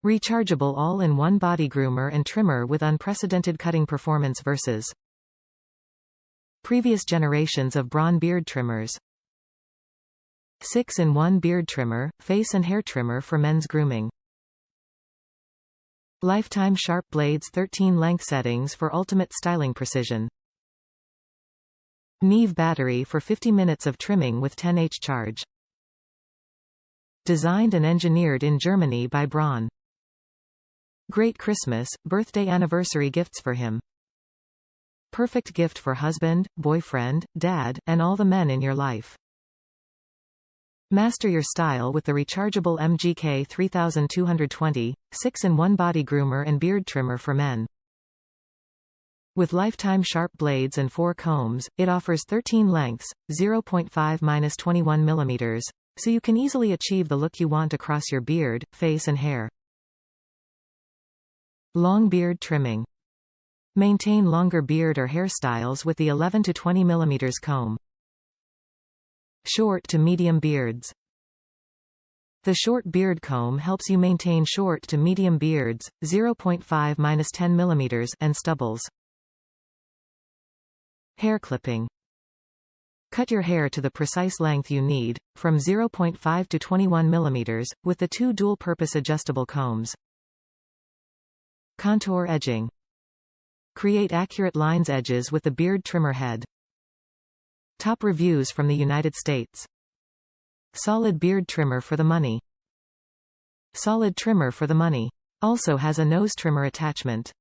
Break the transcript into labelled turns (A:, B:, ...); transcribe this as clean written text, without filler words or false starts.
A: Rechargeable all-in-one body groomer and trimmer with unprecedented cutting performance versus previous generations of Braun beard trimmers. 6-in-1 beard trimmer, face and hair trimmer for men's grooming. Lifetime sharp blades, 13 length settings for ultimate styling precision. NiMH battery for 50 minutes of trimming with 10H charge. Designed and engineered in Germany by Braun. Great Christmas, birthday anniversary gifts for him. Perfect gift for husband, boyfriend, dad, and all the men in your life. Master your style with the rechargeable MGK3220, 6-in-1 body groomer and beard trimmer for men. With lifetime sharp blades and 4 combs, it offers 13 lengths, 0.5-21 mm, so you can easily achieve the look you want across your beard, face and hair. Long beard trimming. Maintain longer beard or hairstyles with the 11-20 mm comb. Short to medium beards. The short beard comb helps you maintain short to medium beards, 0.5-10 mm, and stubbles. Hair clipping. Cut your hair to the precise length you need, from 0.5 to 21 mm, with the 2 dual-purpose adjustable combs. Contour edging. Create accurate lines edges with the beard trimmer head. Top reviews from the United States. Solid beard trimmer for the money. Solid trimmer for the money. Also has a nose trimmer attachment.